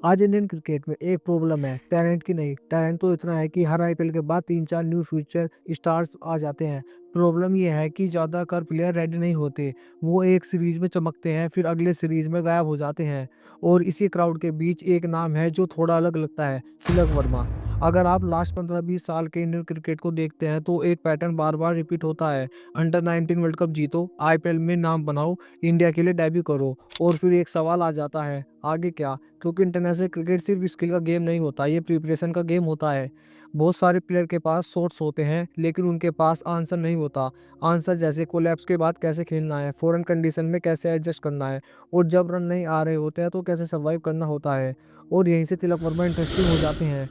आज Indian cricket में एक प्रॉब्लम है, टैलेंट की नहीं। टैलेंट तो इतना है कि हर आईपीएल के बाद 3-4 न्यू फ्यूचर स्टार्स आ जाते हैं। प्रॉब्लम ये है कि ज़्यादातर प्लेयर रेडी नहीं होते। वो एक सीरीज़ में चमकते हैं, फिर अगले सीरीज़ में गायब हो जाते हैं। और इसी क्राउड के बीच एक नाम है जो थोड़ा अलग लगता है, तिलक वर्मा। अगर आप लास्ट 15-20 साल के इंडियन क्रिकेट को देखते हैं तो एक पैटर्न बार-बार रिपीट होता है। अंडर 19 वर्ल्ड कप जीतो, आईपीएल में नाम बनाओ, इंडिया के लिए डेब्यू करो और फिर एक सवाल आ जाता है, आगे क्या? क्योंकि इंटरनेशनल क्रिकेट सिर्फ स्किल का गेम नहीं होता, ये प्रिपरेशन का गेम होता है। बहुत सारे प्लेयर के पास शॉट्स होते हैं लेकिन उनके पास आंसर नहीं होता। आंसर जैसे कोलैप्स के बाद कैसे खेलना है, फॉरेन कंडीशन में कैसे एडजस्ट करना है और जब रन नहीं आ रहे होते हैं तो कैसे सर्वाइव करना होता है। और यहीं से तिलक वर्मा इंटरेस्टिंग हो जाते हैं।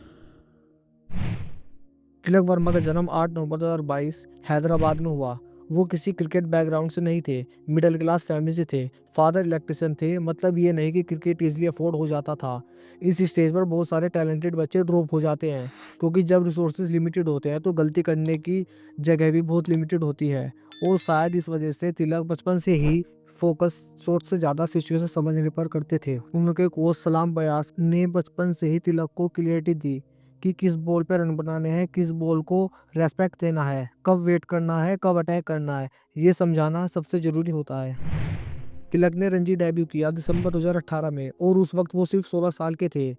तिलक वर्मा का जन्म 8 नवंबर 2022 हैदराबाद में हुआ। वो किसी क्रिकेट बैकग्राउंड से नहीं थे, मिडिल क्लास फैमिली से थे। फादर इलेक्ट्रिशियन थे, मतलब ये नहीं कि क्रिकेट इजीली अफोर्ड हो जाता था। इस स्टेज पर बहुत सारे टैलेंटेड बच्चे ड्रॉप हो जाते हैं, क्योंकि जब रिसोर्सेज लिमिटेड होते हैं तो गलती करने की जगह भी बहुत लिमिटेड होती है। और शायद इस वजह से तिलक बचपन से ही फोकस सोच से ज़्यादा सिचुएशन समझने पर करते थे। उनके कोच सलाम बयास ने बचपन से ही तिलक को क्लियरिटी दी कि किस बॉल पे रन बनाने हैं, किस बॉल को रेस्पेक्ट देना है, कब वेट करना है, कब अटैक करना है, ये समझाना सबसे ज़रूरी होता है। तिलक ने रणजी डेब्यू किया दिसंबर 2018 में और उस वक्त वो सिर्फ 16 साल के थे।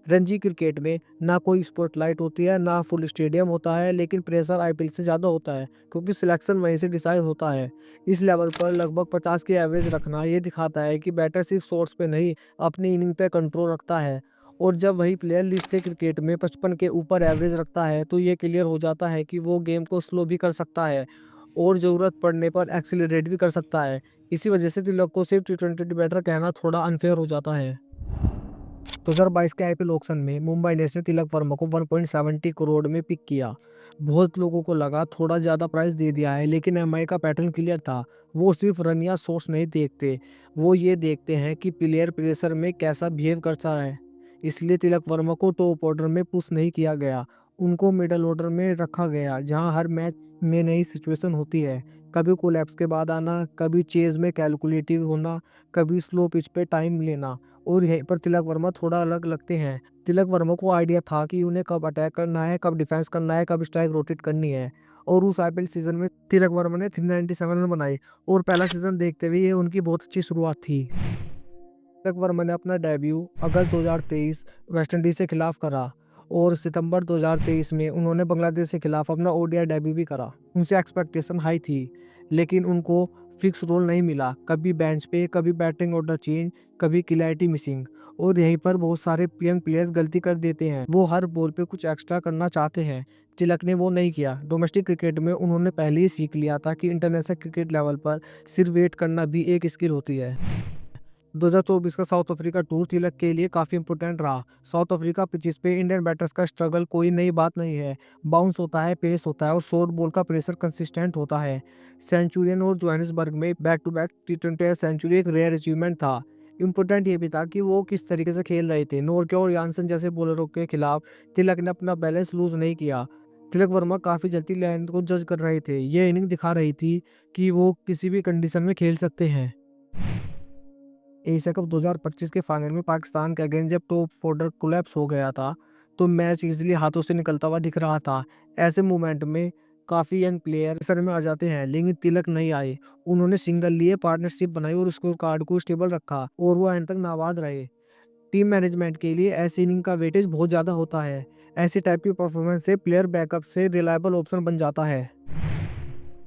रणजी क्रिकेट में ना कोई स्पॉटलाइट होती है, ना फुल स्टेडियम होता है, लेकिन प्रेशर आईपीएल से ज़्यादा होता है क्योंकि सिलेक्शन वहीं से डिसाइड होता है। इस लेवल पर लगभग 50 की एवरेज रखना ये दिखाता है कि बैटर सिर्फ शॉट्स पे नहीं, अपनी इनिंग पे कंट्रोल रखता है। और जब वही प्लेयर लिस्ट क्रिकेट में 55 के ऊपर एवरेज रखता है तो ये क्लियर हो जाता है कि वो गेम को स्लो भी कर सकता है और ज़रूरत पड़ने पर एक्सीलरेट भी कर सकता है। इसी वजह से तिलक को सिर्फ टी20 बैटर कहना थोड़ा अनफेयर हो जाता है। 2022 के आईपीएल ऑक्शन में मुंबई इंडियंस ने तिलक वर्मा को 1.70 करोड़ में पिक किया। बहुत लोगों को लगा थोड़ा ज़्यादा प्राइस दे दिया है, लेकिन एमआई का पैटर्न क्लियर था। वो सिर्फ रन या सोर्स नहीं देखते, वो ये देखते हैं कि प्लेयर प्रेशर में कैसा बिहेव करता है। इसलिए तिलक वर्मा को टॉप ऑर्डर में पुश नहीं किया गया, उनको मिडल ऑर्डर में रखा गया, जहां हर मैच में नई सिचुएशन होती है। कभी कोलैप्स के बाद आना, कभी चेज में कैलकुलेटिव होना, कभी स्लो पिच पे टाइम लेना। और यहीं पर तिलक वर्मा थोड़ा अलग लगते हैं। तिलक वर्मा को आइडिया था कि उन्हें कब अटैक करना है, कब डिफेंस करना है, कब स्ट्राइक रोटेट करनी है। और उस आईपीएल सीजन में तिलक वर्मा ने 397 रन बनाए और पहला सीजन देखते हुए ये उनकी बहुत अच्छी शुरुआत थी। तिलक वर्मा ने अपना डेब्यू अगस्त 2023 वेस्टइंडीज के खिलाफ करा और सितंबर 2023 में उन्होंने बांग्लादेश के खिलाफ अपना ओडीआई डेब्यू भी करा। उनसे एक्सपेक्टेशन हाई थी, लेकिन उनको फिक्स रोल नहीं मिला। कभी बेंच पे, कभी बैटिंग ऑर्डर चेंज, कभी क्लैरिटी मिसिंग। और यहीं पर बहुत सारे यंग प्लेयर्स गलती कर देते हैं, वो हर बॉल पे कुछ एक्स्ट्रा करना चाहते हैं। तिलक ने वो नहीं किया। डोमेस्टिक क्रिकेट में उन्होंने पहले ही सीख लिया था कि इंटरनेशनल क्रिकेट लेवल पर सिर्फ वेट करना भी एक स्किल होती है। 2024 का साउथ अफ्रीका टूर तिलक के लिए काफ़ी इंपॉर्टेंट रहा। साउथ अफ्रीका पिचेस पे इंडियन बैटर्स का स्ट्रगल कोई नई बात नहीं है। बाउंस होता है, पेस होता है और शॉर्ट बॉल का प्रेशर कंसिस्टेंट होता है। सेंचुरियन और जोहानिसबर्ग में बैक टू बैक टी20 सेंचुरी एक रेयर अचीवमेंट था। इंपॉर्टेंट ये भी था कि वो किस तरीके से खेल रहे थे। नोरके और यानसन जैसे बॉलरों के खिलाफ तिलक ने अपना बैलेंस लूज नहीं किया। तिलक वर्मा काफ़ी जल्दी लैंड को जज कर रहे थे। ये इनिंग दिखा रही थी कि वो किसी भी कंडीशन में खेल सकते हैं। एशिया कप 2025 के फाइनल में पाकिस्तान के अगेंस्ट जब टॉप ऑर्डर कोलैप्स हो गया था तो मैच इजीली हाथों से निकलता हुआ दिख रहा था। ऐसे मोमेंट में काफ़ी यंग प्लेयर सर में आ जाते हैं, लेकिन तिलक नहीं आए। उन्होंने सिंगल लिए, पार्टनरशिप बनाई और स्कोर कार्ड को स्टेबल रखा और वो एंड तक नाबाद रहे। टीम मैनेजमेंट के लिए ऐसी इनिंग का वेटेज बहुत ज़्यादा होता है। ऐसी टाइप की परफॉर्मेंस से प्लेयर बैकअप से रिलायबल ऑप्शन बन जाता है।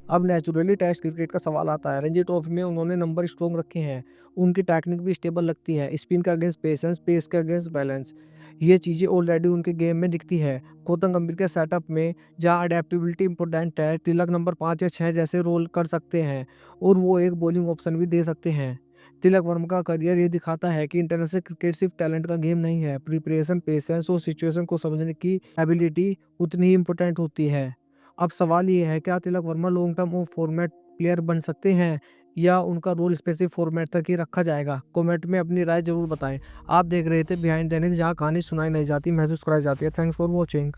अब नेचुरली टेस्ट क्रिकेट का सवाल आता है। रणजी ट्रॉफी में उन्होंने नंबर स्ट्रॉन्ग रखे हैं, उनकी टेक्निक भी स्टेबल लगती है। स्पिन का अगेंस्ट पेसेंस, पेस के अगेंस्ट बैलेंस, ये चीज़ें ऑलरेडी उनके गेम में दिखती है। गौतम गंभीर के सेटअप में जहाँ अडेप्टेबिलिटी इंपॉर्टेंट है, तिलक नंबर 5 या 6 जैसे रोल कर सकते हैं और वो एक बॉलिंग ऑप्शन भी दे सकते हैं। तिलक वर्मा का करियर ये दिखाता है कि इंटरनेशनल क्रिकेट सिर्फ टैलेंट का गेम नहीं है। प्रिपरेशन, पेशेंस और सिचुएशन को समझने की एबिलिटी उतनी ही इंपॉर्टेंट होती है। अब सवाल ये है, क्या तिलक वर्मा लॉन्ग टर्म और फॉर्मेट प्लेयर बन सकते हैं या उनका रोल स्पेसिफिक फॉर्मेट तक ही रखा जाएगा? कमेंट में अपनी राय जरूर बताएं। आप देख रहे थे बिहाइंड द जहाँ कहानी सुनाई नहीं जाती, महसूस कराई जाती है। Thanks for watching.